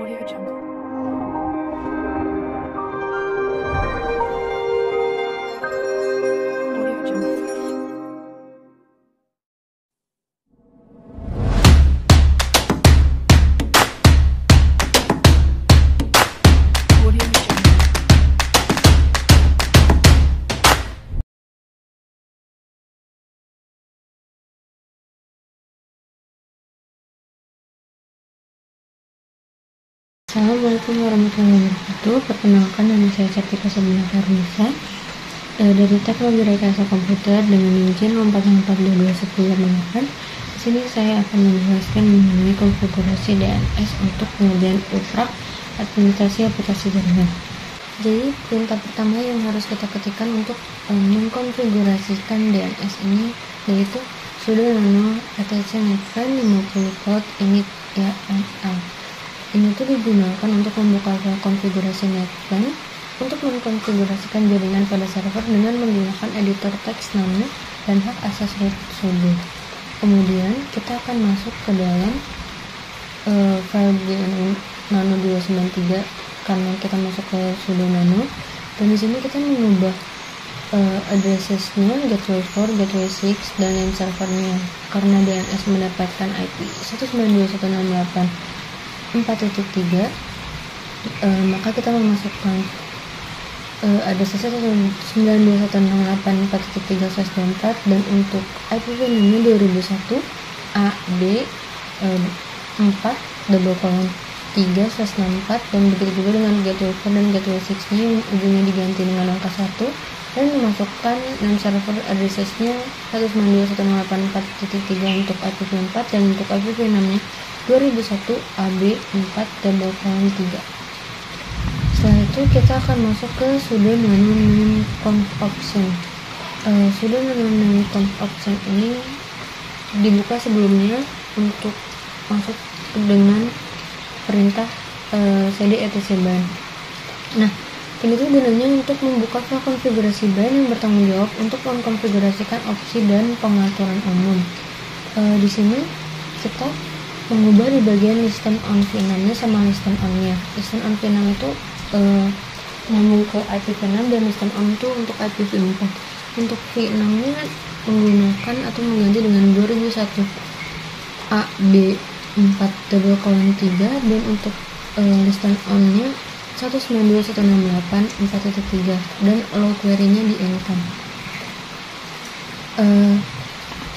Audio Jungle. Audio Jungle. Audio Jungle. Assalamualaikum warahmatullahi wabarakatuh. Perkenalkan, nama saya Cartika Sabrina Farnisa dari Teknologi Rekayasa Komputer dengan izin 4422108. Di sini saya akan menjelaskan mengenai konfigurasi DNS untuk pengerjaan UPRAK administrasi aplikasi jaringan. Jadi perintah pertama yang harus kita ketikkan untuk mengkonfigurasikan DNS ini yaitu sudo nano etc netvan 50 port init YAML. Ini tuh digunakan untuk membuka file konfigurasi netvan untuk mengkonfigurasikan jaringan pada server dengan menggunakan editor teks nano dan hak asas root sudo. Kemudian kita akan masuk ke dalam file nano 293 karena kita masuk ke sudo nano, dan di sini kita mengubah addressesnya gateway 4, gateway 6 dan name servernya. Karena DNS mendapatkan IP 192.168.4.3, maka kita memasukkan addressesnya 192.168.4.3/4 dan untuk IPv6 nya 2001 AD 4:3/64 dan begitu juga dengan gateway 4 dan gateway 6 nya yang ujungnya diganti dengan angka 1 dan memasukkan name server addressesnya 192.168.4.3 untuk IPv4 dan untuk IPv6 nya 2001 AB 4:3. Setelah itu kita akan masuk ke sudo nano name conf option. Sudo nano name conf option ini dibuka sebelumnya untuk masuk dengan perintah cd etc ban. Nah, ini tuh gunanya untuk membuka file konfigurasi ban yang bertanggung jawab untuk mengkonfigurasikan opsi dan pengaturan umum. Di sini kita mengubah di bagian listen on v6 nya sama listen on nya. Listen on v6 itu nyambung ke IPv6 dan listen on itu untuk IPv4. Untuk v6 nya menggunakan atau mengganti dengan 2001 AD 4:3 dan untuk listen on nya 192.168.4.3 dan allow query nya di anytime.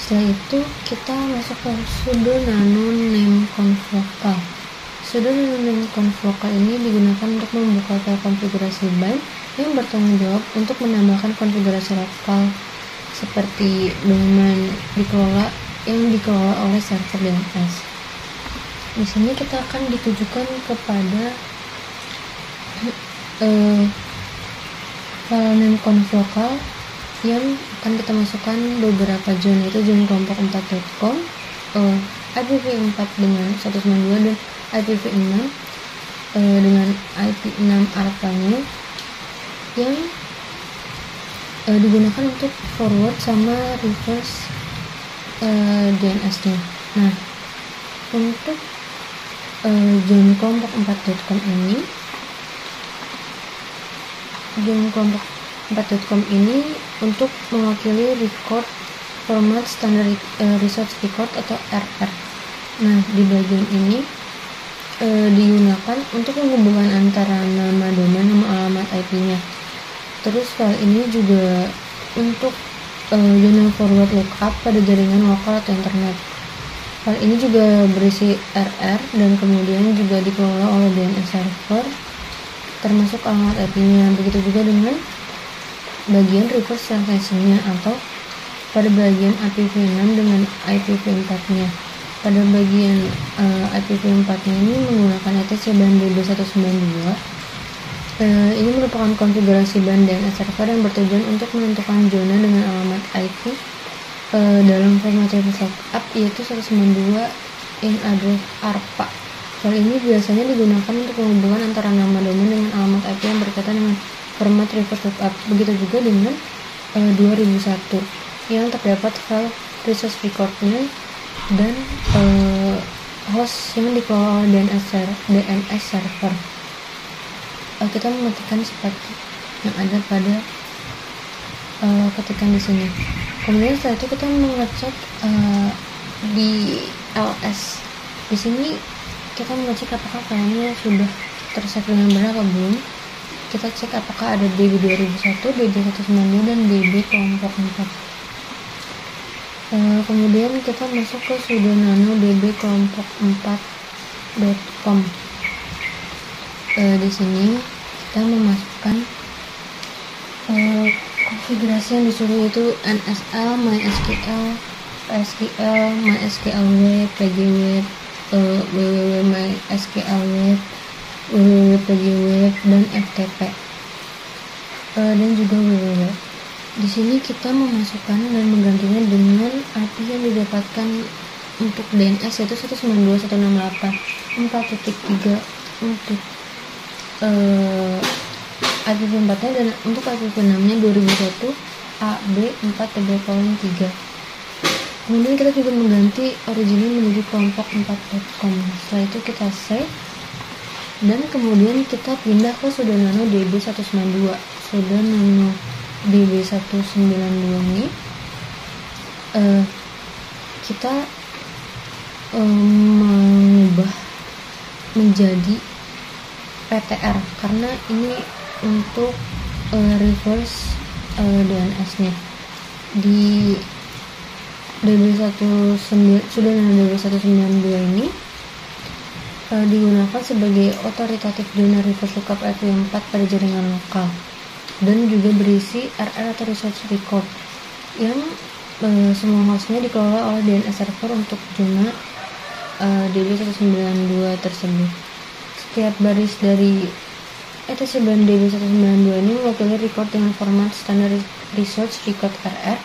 Setelah itu kita masuk ke sudo nano name conf local. Sudo nano name conf local ini digunakan untuk membuka file konfigurasi ban yang bertanggung jawab untuk menambahkan konfigurasi lokal seperti domain yang dikelola oleh server DNS. Di sini kita akan ditujukan kepada file name conf local yang akan kita masukkan beberapa zone, yaitu zone kelompok 4.com, IPv4 dengan 192 dan IPv6 dengan IP6 ARPA-nya yang digunakan untuk forward sama reverse DNS-nya. Nah, untuk zone kelompok 4.com ini, zone kelompok 4.com ini untuk mewakili record format standar resource record atau RR. Nah, di bagian ini digunakan untuk menghubungkan antara nama domain sama alamat IP-nya. Terus file ini juga untuk zona forward lookup pada jaringan lokal atau internet. File ini juga berisi RR dan kemudian juga dikelola oleh DNS server termasuk alamat IP-nya. Begitu juga dengan bagian reverse translation-nya atau pada bagian IPv6 dengan IPv4-nya. Pada bagian IPv4-nya ini menggunakan etc ban DB192. Ini merupakan konfigurasi ban DNS server yang bertujuan untuk menentukan zona dengan alamat IP dalam format reverse lookup yaitu 192 in address ARPA. File ini biasanya digunakan untuk menghubungkan antara nama domain dengan alamat IP yang berkaitan dengan format reverse lookup. Begitu juga dengan 2001 yang terdapat file resource record-nya dan host yang dikelola DNS server. Kita mengetikkan seperti yang ada pada ketikan di sini. Kemudian setelah itu kita mengecek di ls. Di sini kita mengecek apakah filenya sudah tersave dengan benar atau belum. Kita cek apakah ada DB 2001, DB 192 dan DB kelompok 4. Kemudian kita masuk ke sudo nano db kelompok 4.com. Di sini kita memasukkan konfigurasi yang disuruh itu NSL, MySQL, SQL, MySQL Web, PGWeb, www.mysqlweb, www.pgweb dan FTP, dan juga www. Di sini kita memasukkan dan menggantinya dengan IP yang didapatkan untuk DNS yaitu 192.168.4.3 untuk IP4 nya, dan untuk IP6 nya 2001 AB4:3. Kemudian kita juga mengganti originnya menjadi kelompok 4.com. Setelah itu kita save dan kemudian kita pindah ke sudo nano db192. Sudo nano db192 ini kita mengubah menjadi PTR karena ini untuk reverse DNS-nya. Di sudo nano db192 ini digunakan sebagai authoritative donor reverse lookup IP4 pada jaringan lokal, dan juga berisi RR atau resource record yang semua hostnya dikelola oleh DNS server untuk zona DB192 tersebut. Setiap baris dari ETC BAN DB192 ini mewakili record dengan format standar resource record RR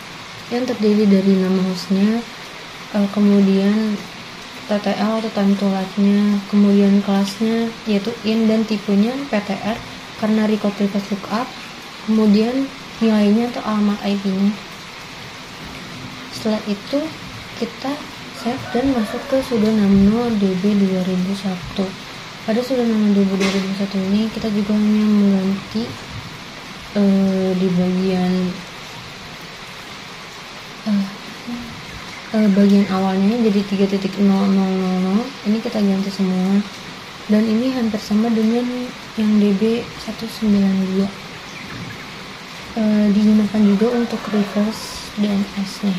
yang terdiri dari nama hostnya, kemudian TTL atau time to live-nya, kemudian kelasnya yaitu in dan tipenya PTR karena record reverse lookup, kemudian nilainya atau alamat IP-nya. Setelah itu kita save dan masuk ke sudo nano db 2001. Pada sudo nano db 2001 ini kita juga hanya mengganti di bagian awalnya jadi 3.000. Ini kita ganti semua, dan ini hampir sama dengan yang DB192. Digunakan juga untuk reverse DNS-nya.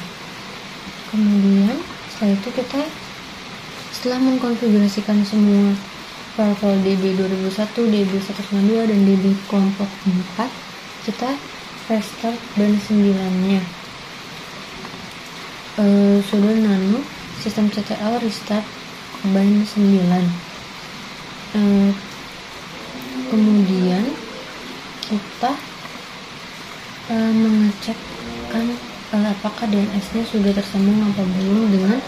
Kemudian setelah itu kita setelah mengkonfigurasikan semua file-file DB 2001, DB 192 dan DB kelompok 4, kita restart BAN 9-nya. Sudo nano sistem CTL restart BAN 9. Kemudian kita mengecekkan apakah DNS-nya sudah tersambung apa belum dengan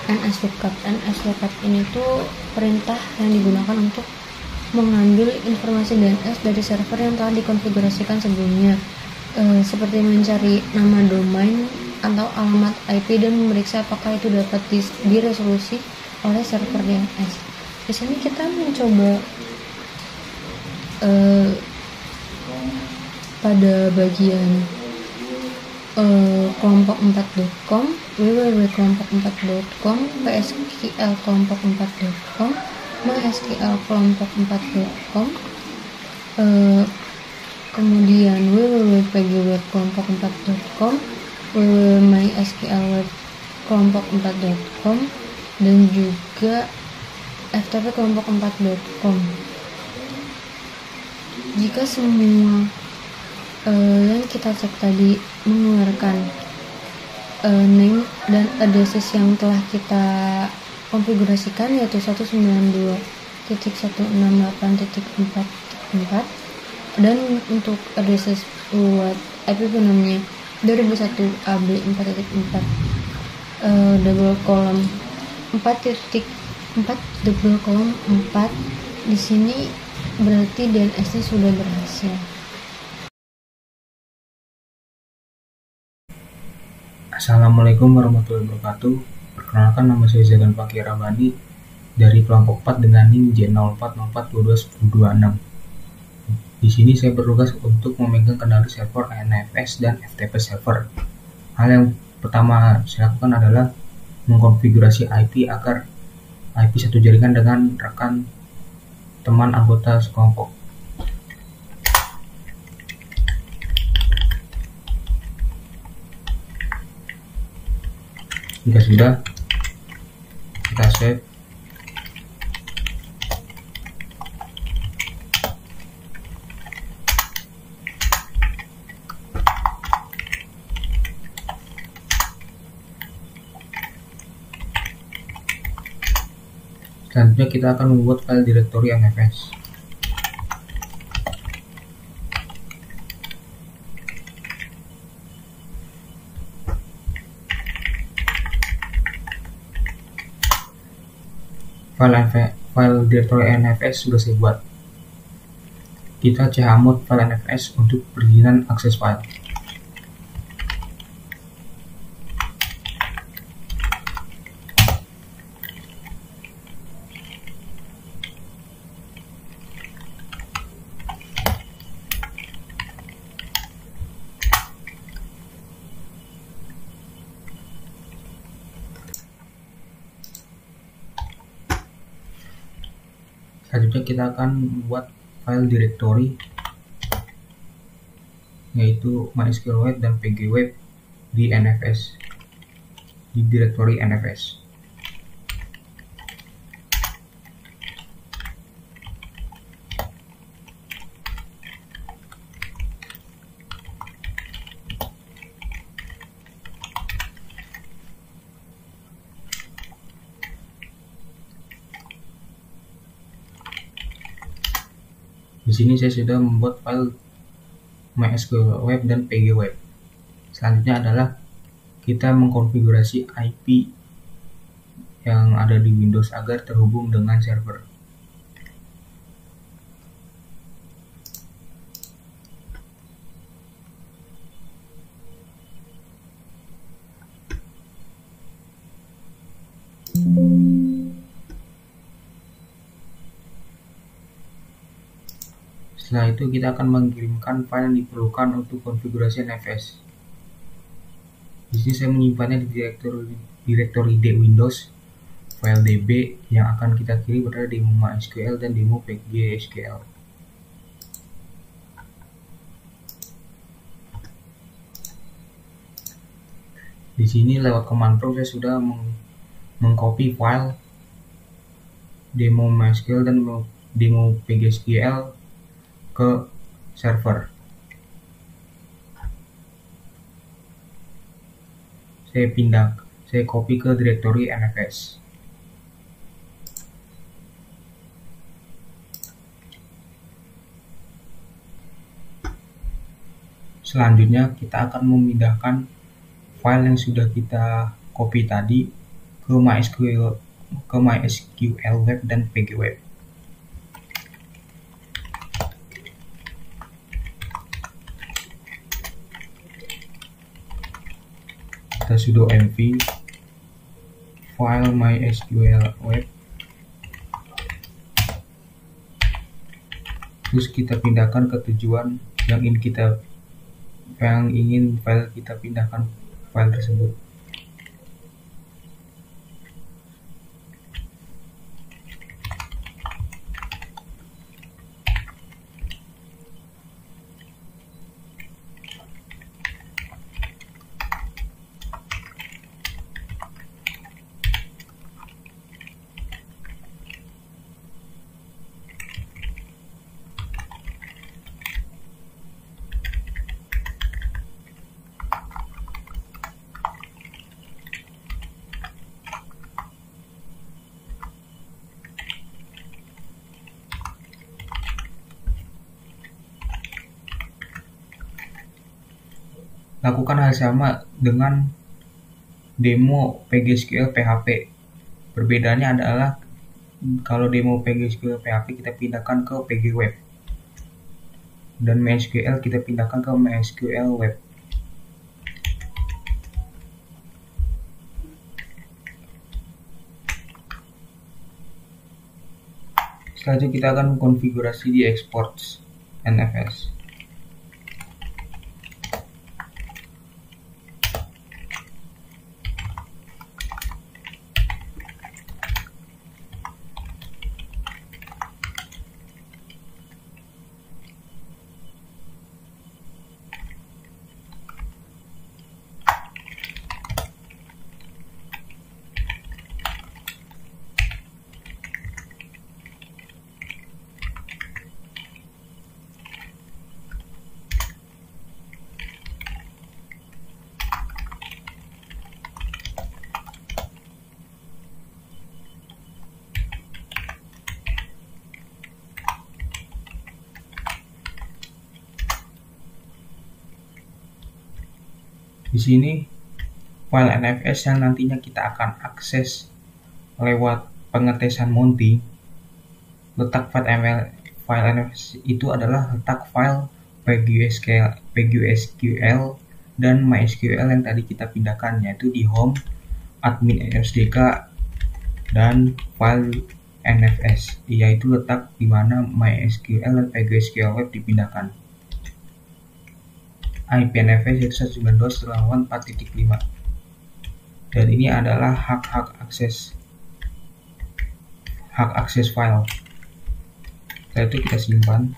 NSLOOKUP. NSLOOKUP ini tuh perintah yang digunakan untuk mengambil informasi DNS dari server yang telah dikonfigurasikan sebelumnya, seperti mencari nama domain atau alamat IP dan memeriksa apakah itu dapat diresolusi oleh server DNS. Di sini kita mencoba pada bagian kelompok4.com, www.kelompok4.com, psql kelompok4.com, mysql kelompok4.com, kemudian www.pgweb kelompok4.com, www.mysqlweb kelompok4.com, dan juga ftp kelompok4.com. Jika semua yang kita cek tadi mengeluarkan name dan address yang telah kita konfigurasikan, yaitu 192.168.4.4, dan untuk address buat IP namanya 2001 AB4.4 double column 4.4 double column 4. Di sini berarti DNS-nya sudah berhasil. Assalamualaikum warahmatullahi wabarakatuh. Perkenalkan, nama saya Zagan Fakir Ramani. dari kelompok 4 dengan NIM J0404221026. Di sini saya bertugas untuk memegang kendali server NFS dan FTP server. Hal yang pertama saya lakukan adalah mengkonfigurasi IP agar IP satu jaringan dengan rekan teman anggota sekelompok. Jika sudah, kita save. Selanjutnya kita akan membuat file directory NFS. File directory NFS sudah saya buat. Kita chmod file NFS untuk perizinan akses file. Selanjutnya kita akan membuat file directory yaitu MySQL Web dan PG Web di NFS, di directory NFS. Di sini saya sudah membuat file MySQL Web dan PG Web. Selanjutnya adalah kita mengkonfigurasi IP yang ada di Windows agar terhubung dengan server. Setelah itu kita akan mengirimkan file yang diperlukan untuk konfigurasi NFS. Di sini saya menyimpannya di directory D Windows, file DB yang akan kita kirim adalah demo MySQL dan demo PGSQL. Di sini lewat command prompt saya sudah mengcopy file demo MySQL dan demo PGSQL ke server. Saya copy ke directory NFS. Selanjutnya kita akan memindahkan file yang sudah kita copy tadi ke MySQL Web dan PG Web. Kita sudo mv file MySQL Web, terus kita pindahkan ke tujuan yang ingin file kita pindahkan file tersebut. Lakukan hal sama dengan demo PGSQL PHP. Perbedaannya adalah kalau demo PGSQL PHP kita pindahkan ke PG Web dan MySQL kita pindahkan ke MySQL Web. Setelah itu kita akan konfigurasi di exports NFS. Di sini file NFS yang nantinya kita akan akses lewat pengetesan Monty, letak file NFS itu adalah letak file PGSQL dan MySQL yang tadi kita pindahkan, yaitu di home, admin SDK, dan file NFS, yaitu letak di mana MySQL dan PGSQL web dipindahkan. IP NFS yaitu 192.168.4.5, dan ini adalah hak akses file. Setelah itu kita simpan.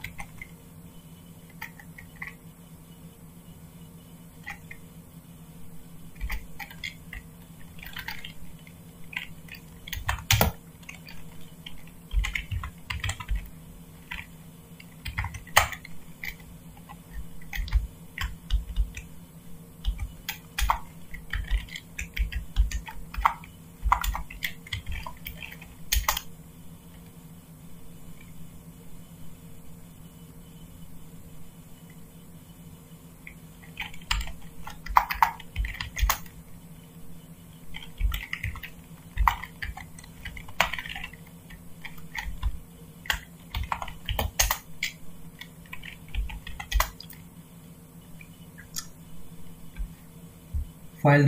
File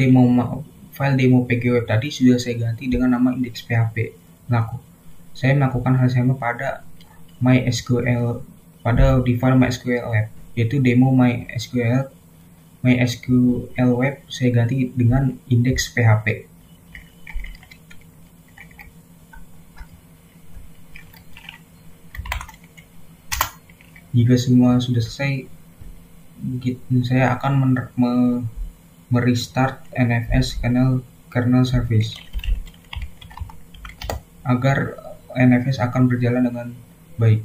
demo PGWeb tadi sudah saya ganti dengan nama index.php. Saya melakukan hal sama pada MySQL, di file MySQL web, yaitu demo MySQL web saya ganti dengan index.php. Jika semua sudah selesai, saya akan merestart NFS kernel service agar NFS akan berjalan dengan baik.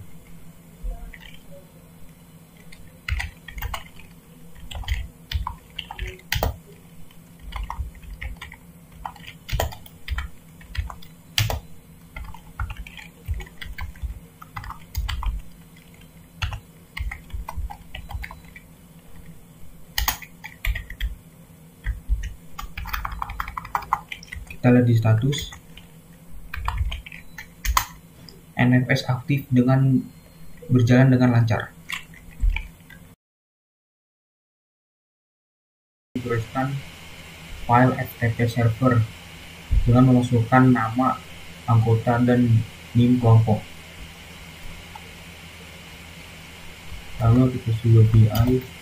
Kita lihat di status NFS aktif dengan berjalan dengan lancar. Konfigurasikan file FTP server dengan memasukkan nama anggota dan NIM kelompok. Lalu kita sudah BI.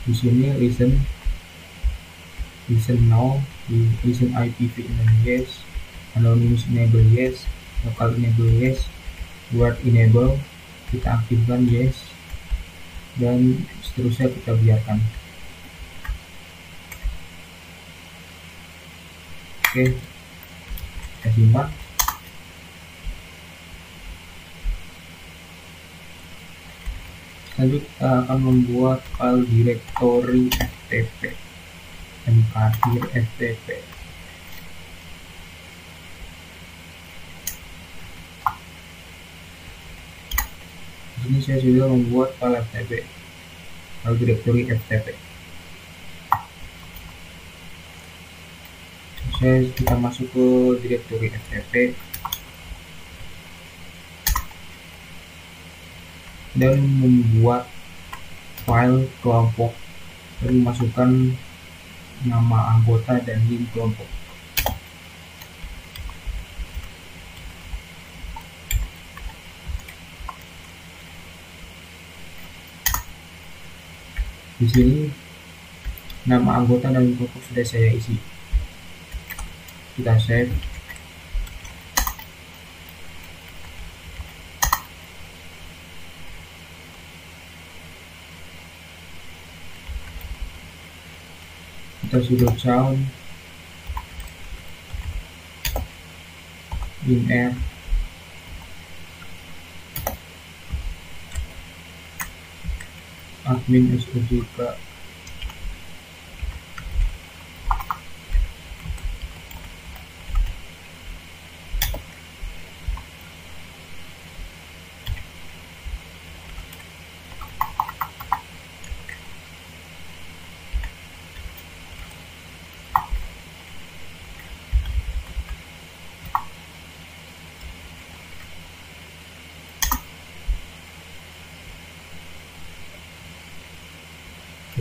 Di sini listen now, listen IPv yes, anonymous enable yes, local enable yes, word enable kita aktifkan yes, dan seterusnya kita biarkan. Oke, kita simpan. Selanjutnya kita akan membuat file directory ftp mkdir ftp. Di sini saya sudah membuat file ftp, file directory ftp. kita masuk ke direktori FTP dan membuat file kelompok dan memasukkan nama anggota dan link kelompok. Di sini nama anggota dan link kelompok sudah saya isi. Kita save. Kita sudo chown WinR admin SUJK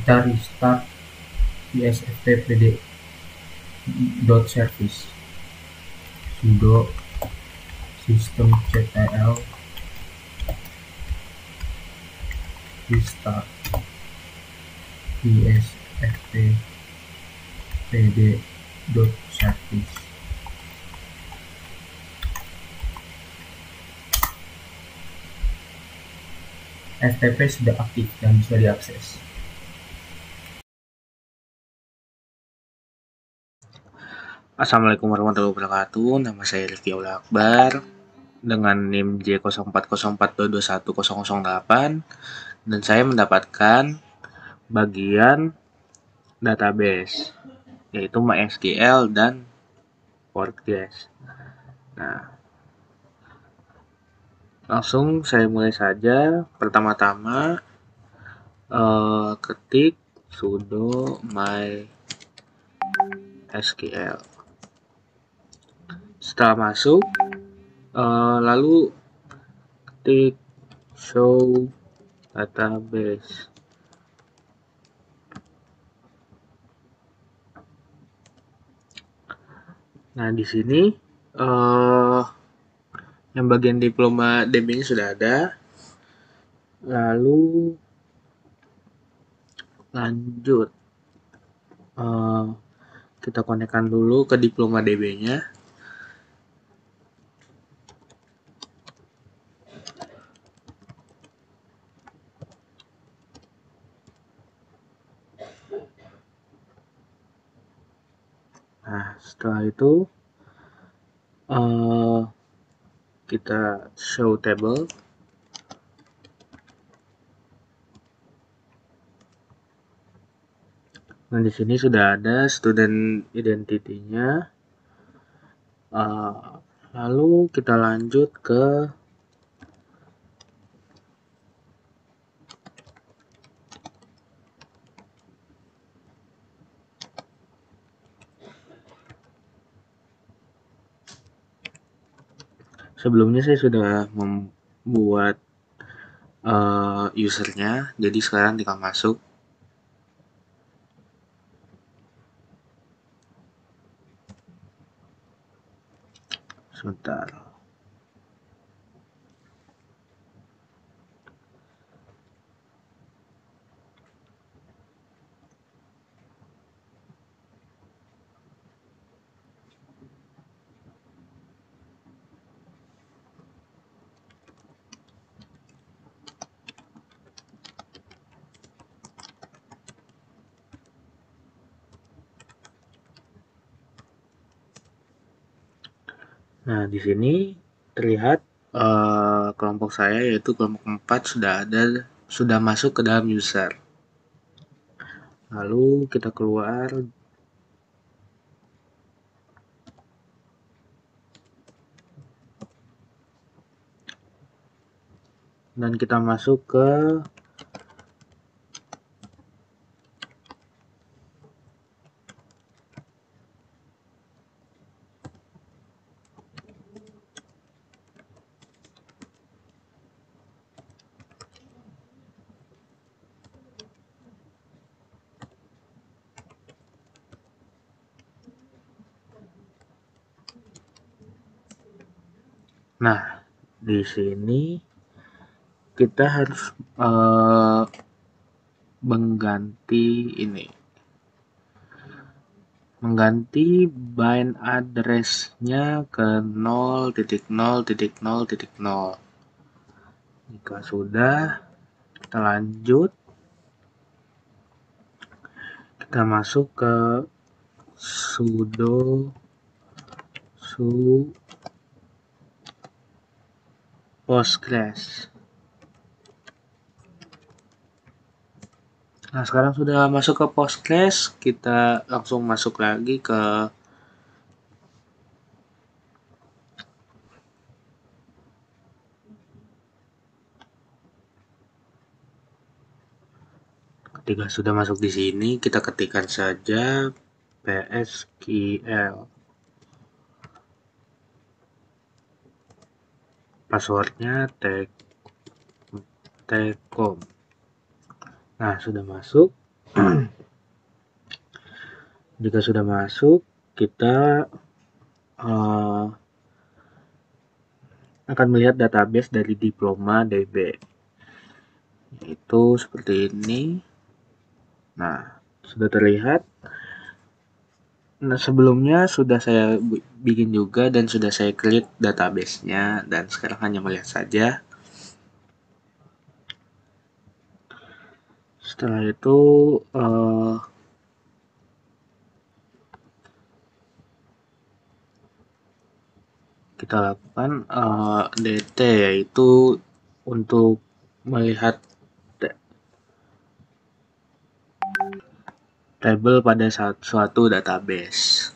kita restart isftpd.service sudo systemctl restart isftpd.service. FTP sudah aktif dan bisa diakses. Assalamualaikum warahmatullahi wabarakatuh. Nama saya Rifki Aula Akbar dengan NIM J0404221008 dan saya mendapatkan bagian database yaitu MySQL dan Postgres. Nah, langsung saya mulai saja. Pertama-tama ketik sudo MySQL. Setelah masuk, lalu ketik show database. Nah, di sini yang bagian diploma DB-nya sudah ada. Lalu lanjut, kita konekkan dulu ke diploma DB-nya. Nah, setelah itu kita show table. Nah, di sini sudah ada student identity-nya. Lalu kita lanjut ke sebelumnya saya sudah membuat usernya, jadi sekarang tinggal masuk. Sebentar. Nah, di sini terlihat kelompok saya yaitu kelompok 4 sudah masuk ke dalam user. Lalu kita keluar dan kita masuk ke Nah, di sini kita harus mengganti bind address-nya ke 0.0.0.0. Jika sudah, kita lanjut. Kita masuk ke sudo su Postgres. Nah, sekarang sudah masuk ke Postgres, kita langsung masuk lagi ke ketika sudah masuk di sini, kita ketikkan saja PSQL. Passwordnya tcom. Nah, sudah masuk. Jika sudah masuk, kita akan melihat database dari Diploma DB. Itu seperti ini. Nah, sudah terlihat. Nah, sebelumnya sudah saya bikin juga dan sudah saya create database-nya, dan sekarang hanya melihat saja. Setelah itu kita lakukan dt, yaitu untuk melihat tabel pada suatu database.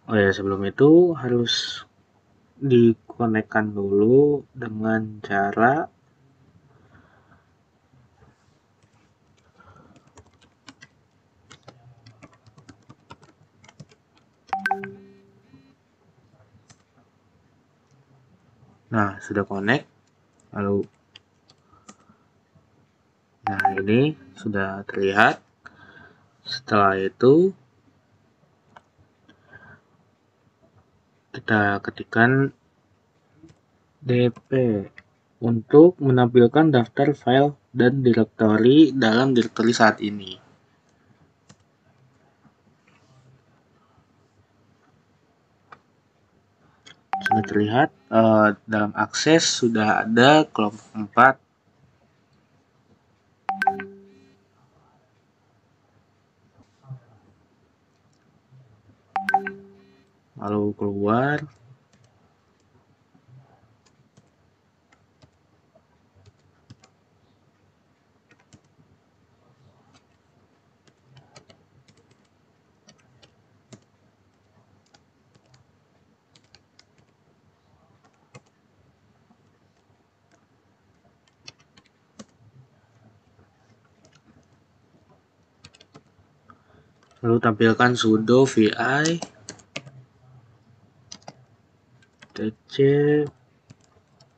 Oh ya, sebelum itu harus dikonekkan dulu dengan cara sudah connect, lalu ini sudah terlihat. Setelah itu kita ketikkan dp untuk menampilkan daftar file dan direktori dalam direktori saat ini. Sudah terlihat dalam akses sudah ada kelompok 4. Lalu keluar. Lalu tampilkan sudo vi tc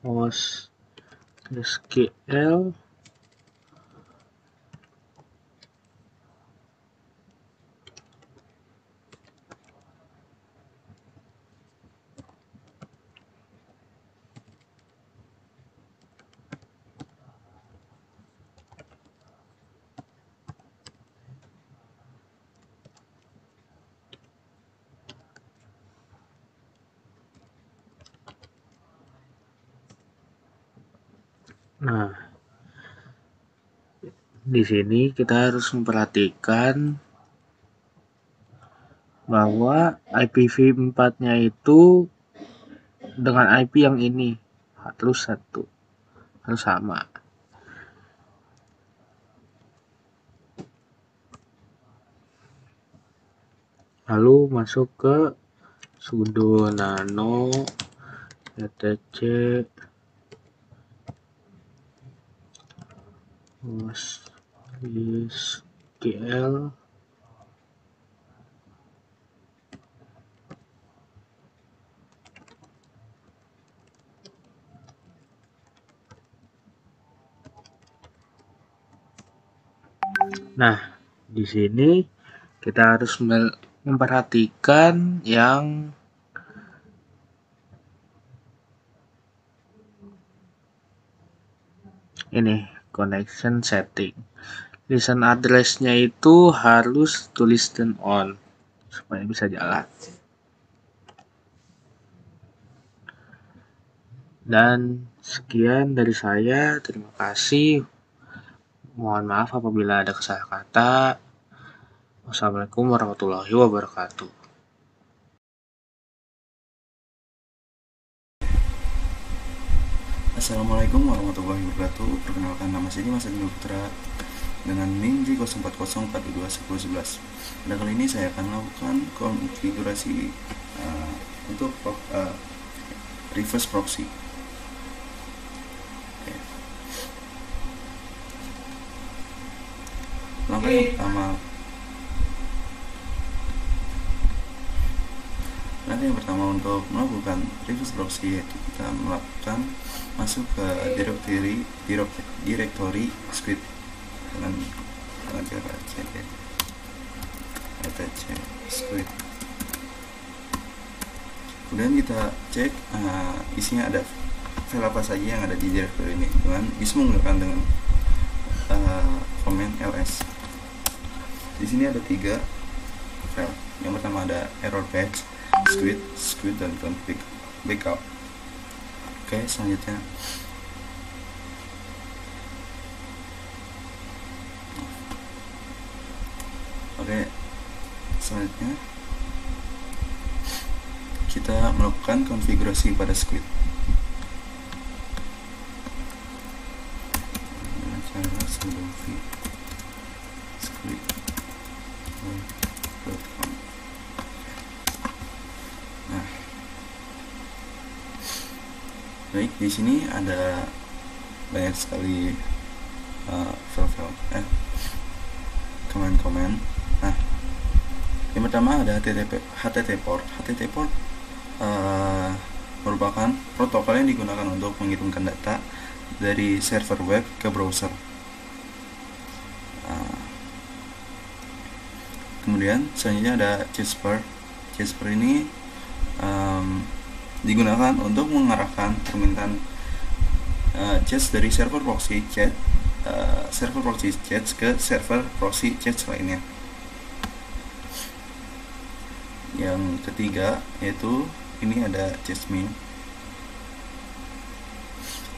PostgreSQL Nah, di sini kita harus memperhatikan bahwa IPv4-nya itu dengan IP yang ini harus sama. Lalu masuk ke sudo nano etc PostgreSQL Nah, di sini kita harus memperhatikan yang ini, connection setting. Listen address-nya itu harus tulis turn on supaya bisa jalan. Dan sekian dari saya, terima kasih. Mohon maaf apabila ada kesalahan kata. Wassalamualaikum warahmatullahi wabarakatuh. Assalamualaikum warahmatullahi wabarakatuh. Perkenalkan, nama saya Mas Agil Putra dengan NIM J040421011. Pada kali ini saya akan melakukan konfigurasi untuk reverse proxy. Langkah yang pertama untuk melakukan reverse proxy yaitu kita melakukan masuk ke directory script dengan cara cd etc script. Kemudian kita cek isinya ada file apa saja yang ada di directory ini, dengan bisa menggunakan dengan command ls. Di sini ada 3 file. Yang pertama ada error patch, squid dan config backup. Oke, selanjutnya kita melakukan konfigurasi pada squid dengan cara sudo squid.com. Nah, baik, di sini ada banyak sekali komen-komen. Nah, yang pertama ada HTTP port. HTTP port merupakan protokol yang digunakan untuk mengirimkan data dari server web ke browser. Kemudian selanjutnya ada Jasper. Jasper ini digunakan untuk mengarahkan permintaan chat dari server proxy chat ke server proxy chat lainnya. Yang ketiga yaitu ini ada Jasmine.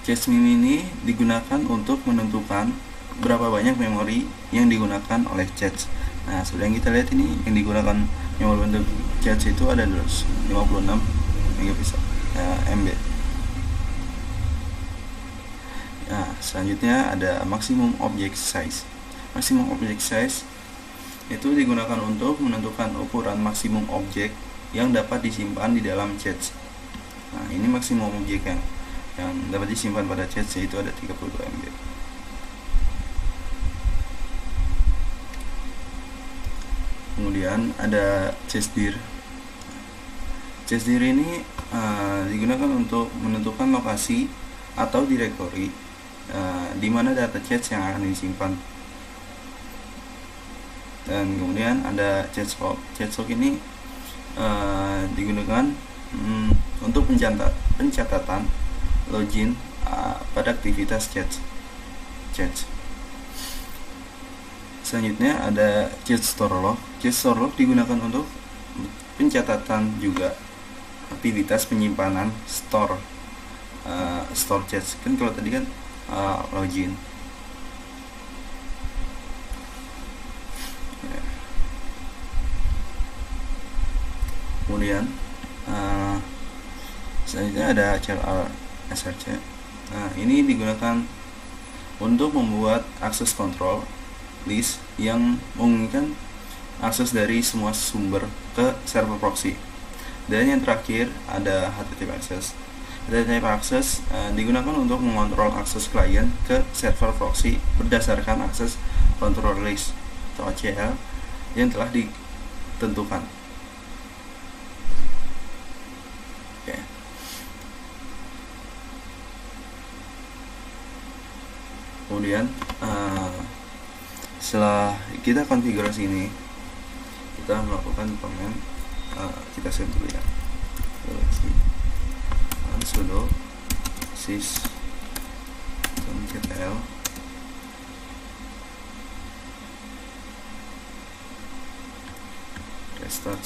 Jasmine ini digunakan untuk menentukan berapa banyak memori yang digunakan oleh chat. Nah, sudah yang kita lihat ini yang digunakan memori untuk chat itu ada 56 MB. Nah, selanjutnya ada maximum object size. Maximum object size itu digunakan untuk menentukan ukuran maksimum objek yang dapat disimpan di dalam chat. Nah, ini maksimum objek yang dapat disimpan pada chat yaitu ada 32 MB. Kemudian ada chessdir. Chessdir ini digunakan untuk menentukan lokasi atau directory di mana data chat yang akan disimpan. Dan kemudian ada chatslog. Chatslog ini digunakan untuk pencatatan login pada aktivitas chat. Selanjutnya ada chat store log. Chat store log digunakan untuk pencatatan juga aktivitas penyimpanan store chat. Kan kalau tadi kan login. Kemudian selanjutnya ada CLR SRC. Nah, ini digunakan untuk membuat akses control list yang memungkinkan akses dari semua sumber ke server proxy. Dan yang terakhir ada HTTP access. HTTP access digunakan untuk mengontrol akses klien ke server proxy berdasarkan akses control list atau ACL yang telah ditentukan. Oke. Kemudian Setelah kita konfigurasi ini, kita melakukan command, kita save dulu ya, sudo sys.ctl restart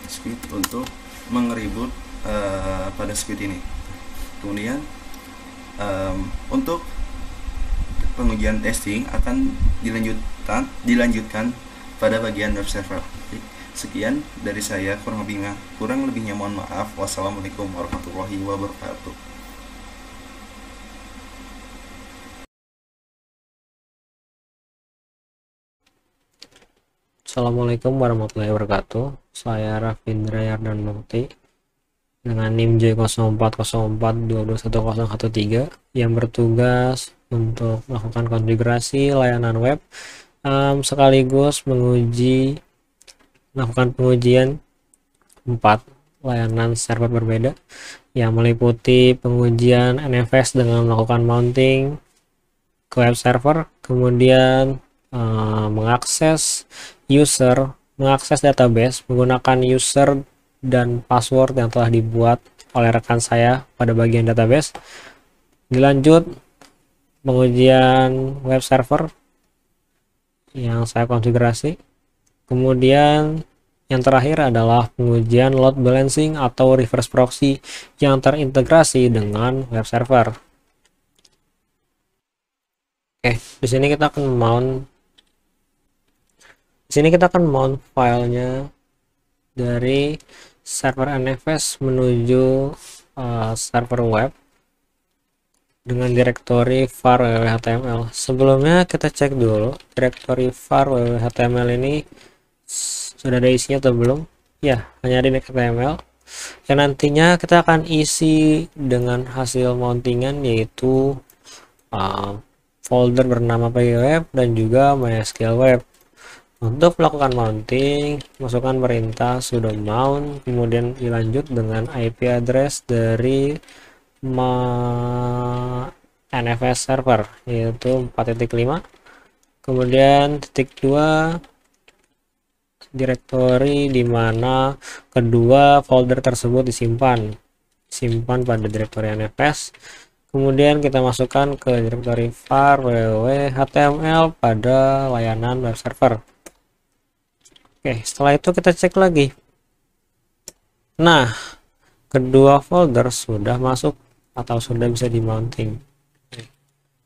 script untuk mengeribut pada script ini. Kemudian untuk pengujian testing akan dilanjutkan pada bagian web server. Sekian dari saya, kurang lebihnya mohon maaf. Wassalamualaikum warahmatullahi wabarakatuh. Assalamualaikum warahmatullahi wabarakatuh. Saya Rafindra Yardanmukti dengan NIM J0404221013 yang bertugas untuk melakukan konfigurasi layanan web sekaligus melakukan pengujian 4 layanan server berbeda yang meliputi pengujian NFS dengan melakukan mounting ke web server, kemudian mengakses database menggunakan user dan password yang telah dibuat oleh rekan saya pada bagian database. Dilanjut pengujian web server yang saya konfigurasi. Kemudian yang terakhir adalah pengujian load balancing atau reverse proxy yang terintegrasi dengan web server. Oke, di sini kita akan mount filenya dari server NFS menuju server web dengan direktori var www.html. Sebelumnya kita cek dulu direktori var www.html ini sudah ada isinya atau belum. Ya, hanya ada HTML yang nantinya kita akan isi dengan hasil mountingan, yaitu folder bernama pgweb dan juga mysql web. Untuk melakukan mounting, masukkan perintah sudo mount, kemudian dilanjut dengan IP address dari NFS server, yaitu 4.5. Kemudian titik 2 direktori di mana kedua folder tersebut disimpan pada direktori NFS. Kemudian kita masukkan ke direktori var www.html pada layanan web server. Oke, setelah itu kita cek lagi. Nah, kedua folder sudah masuk atau sudah bisa di-mounting.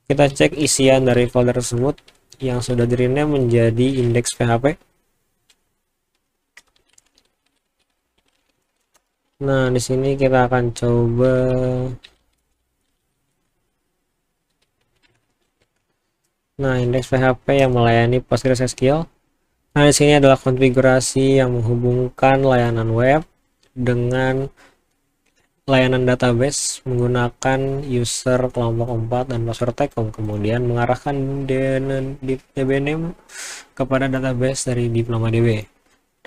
Kita cek isian dari folder tersebut yang sudah di-rename menjadi index.php. Nah, di sini kita akan coba index.php yang melayani PostgreSQL. Nah, di sini adalah konfigurasi yang menghubungkan layanan web dengan layanan database menggunakan user kelompok 4 dan password tag, kemudian mengarahkan dbname kepada database dari DiplomaDB.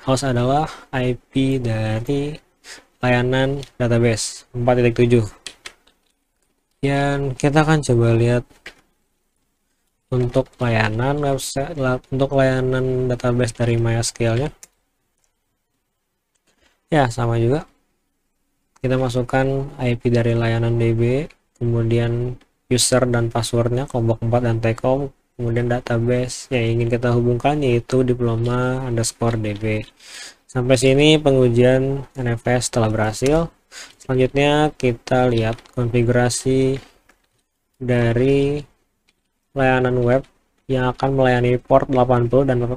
Host adalah IP dari layanan database 4.7. Dan kita akan coba lihat untuk layanan website, untuk layanan database dari MySQL-nya. Ya, sama juga. Kita masukkan IP dari layanan DB, kemudian user dan passwordnya kelompok 4 dan tcom, kemudian database yang ingin kita hubungkan yaitu diploma_db. Sampai sini pengujian NFS telah berhasil. Selanjutnya kita lihat konfigurasi dari layanan web yang akan melayani port 80 dan 81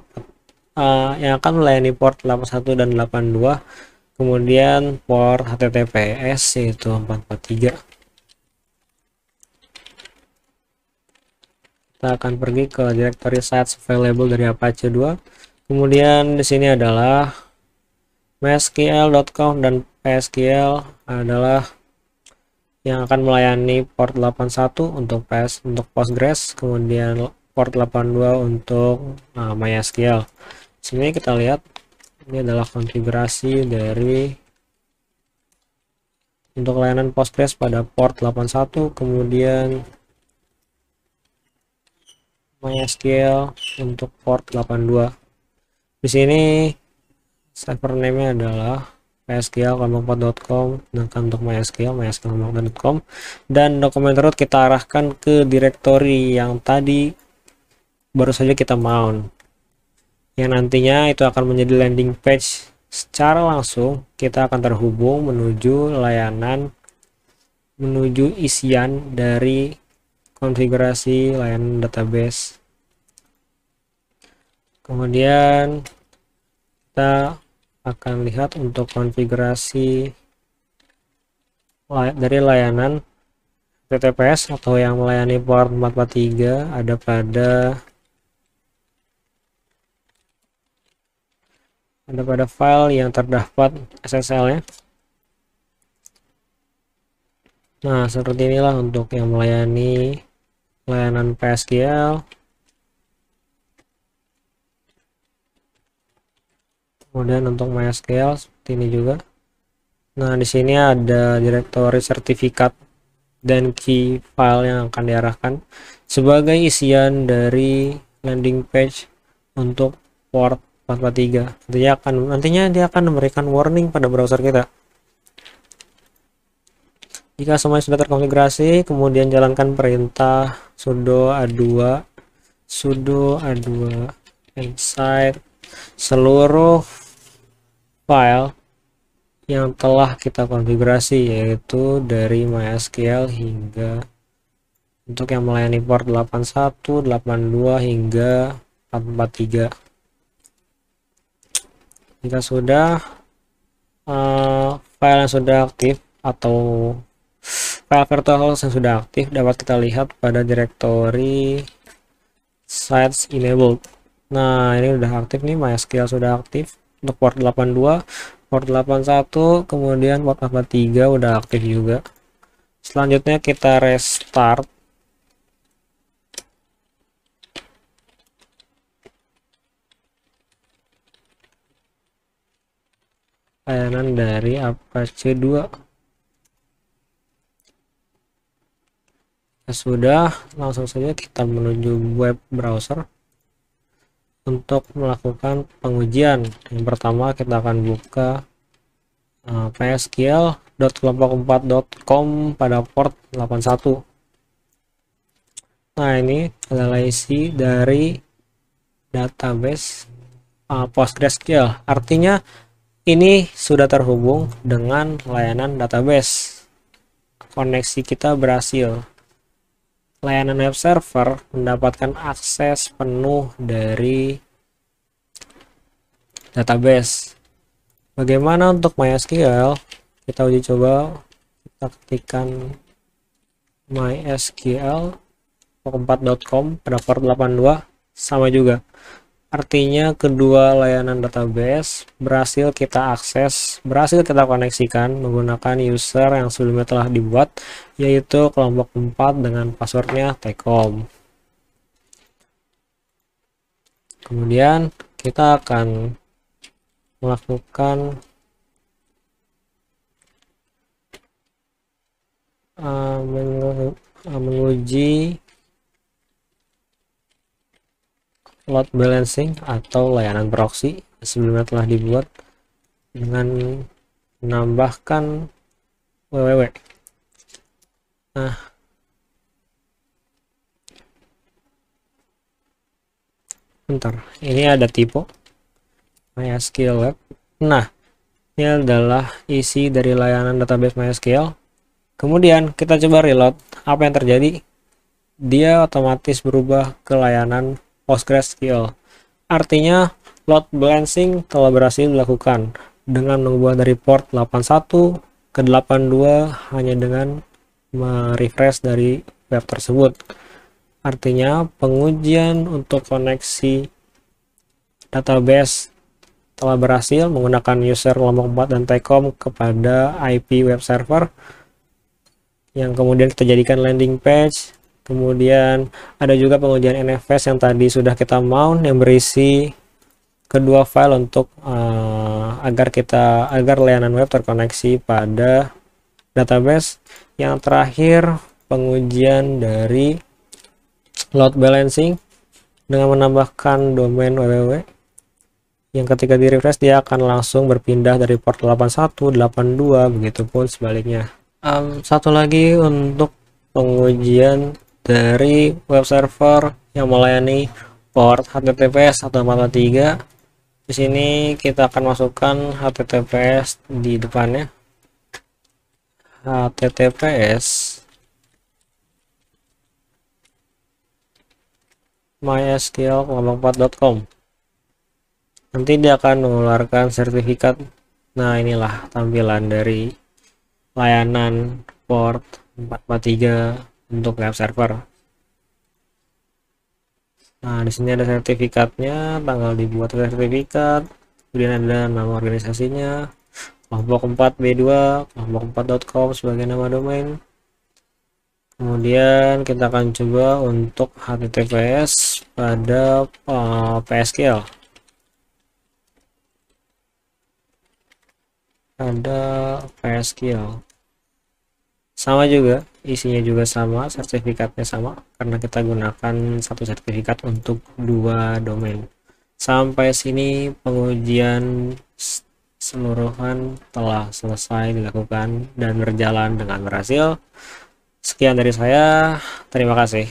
dan 82, kemudian port HTTPS yaitu 443. Kita akan pergi ke directory sites available dari Apache 2. Kemudian di sini adalah mysql.conf dan psql adalah yang akan melayani port 81 untuk Postgres, kemudian port 82 untuk MySQL. Sini kita lihat ini adalah konfigurasi dari untuk layanan Postgres pada port 81, kemudian MySQL untuk port 82. Di sini server name-nya adalah mysql.com, sedangkan untuk mysql.com, dan dokumen root kita arahkan ke direktori yang tadi baru saja kita mount, yang nantinya itu akan menjadi landing page. Secara langsung kita akan terhubung menuju layanan, menuju isian dari konfigurasi layanan database. Kemudian kita akan lihat untuk konfigurasi dari layanan HTTPS atau yang melayani port 443 ada pada file yang terdapat SSL-nya. Nah, seperti inilah untuk yang melayani layanan PSQL. Kemudian untuk MySQL seperti ini juga. Nah, di sini ada direktori sertifikat dan key file yang akan diarahkan sebagai isian dari landing page untuk port 443. Nantinya dia akan memberikan warning pada browser kita. Jika semuanya sudah terkonfigurasi, kemudian jalankan perintah sudo a2 inside seluruh file yang telah kita konfigurasi, yaitu dari MySQL hingga untuk yang melayani port 81, 82 hingga 443. Jika sudah file yang sudah aktif atau file virtual host yang sudah aktif dapat kita lihat pada direktori sites enabled. Nah, ini udah aktif nih, MySQL sudah aktif untuk port 82, port 81, kemudian port 43 udah aktif juga. Selanjutnya kita restart. Layanan dari Apache 2. Sudah, langsung saja kita menuju web browser untuk melakukan pengujian. Yang pertama kita akan buka psql.kelompok4.com pada port 81. Nah, ini adalah isi dari database PostgreSQL. Artinya ini sudah terhubung dengan layanan database. Koneksi kita berhasil. Layanan web server mendapatkan akses penuh dari database. Bagaimana untuk MySQL? Kita uji coba. Kita ketikkan mysql.4.com pada port 82, sama juga. Artinya kedua layanan database berhasil kita akses, berhasil kita koneksikan menggunakan user yang sebelumnya telah dibuat, yaitu kelompok 4 dengan passwordnya tcom. Kemudian kita akan melakukan menguji load balancing atau layanan proxy sebelumnya telah dibuat dengan menambahkan www. Nah, bentar, ini ada tipe MySQL web. Nah, ini adalah isi dari layanan database MySQL. Kemudian kita coba reload. Apa yang terjadi? Dia otomatis berubah ke layanan PostgreSQL. Artinya load balancing telah berhasil dilakukan dengan mengubah dari port 81 ke 82 hanya dengan merefresh dari web tersebut. Artinya pengujian untuk koneksi database telah berhasil menggunakan user kelompok 4 dan tcom kepada IP web server yang kemudian kita jadikan landing page. Kemudian ada juga pengujian NFS yang tadi sudah kita mount yang berisi kedua file untuk agar layanan web terkoneksi pada database. Yang terakhir pengujian dari load balancing dengan menambahkan domain www yang ketika di refresh dia akan langsung berpindah dari port 81, 82, begitupun sebaliknya. Satu lagi untuk pengujian dari web server yang melayani port HTTPS atau 443. Di sini kita akan masukkan HTTPS di depannya. HTTPS mysql.4.com. Nanti dia akan mengeluarkan sertifikat. Nah, inilah tampilan dari layanan port 443 untuk web server. Nah, di sini ada sertifikatnya, tanggal dibuat sertifikat, kemudian ada nama organisasinya, kelompok 4B2, kelompok 4.com sebagai nama domain. Kemudian kita akan coba untuk HTTPS pada PSQL. Ada PSQL sama juga, isinya juga sama, sertifikatnya sama karena kita gunakan satu sertifikat untuk dua domain. Sampai sini pengujian seluruhan telah selesai dilakukan dan berjalan dengan berhasil. Sekian dari saya, terima kasih.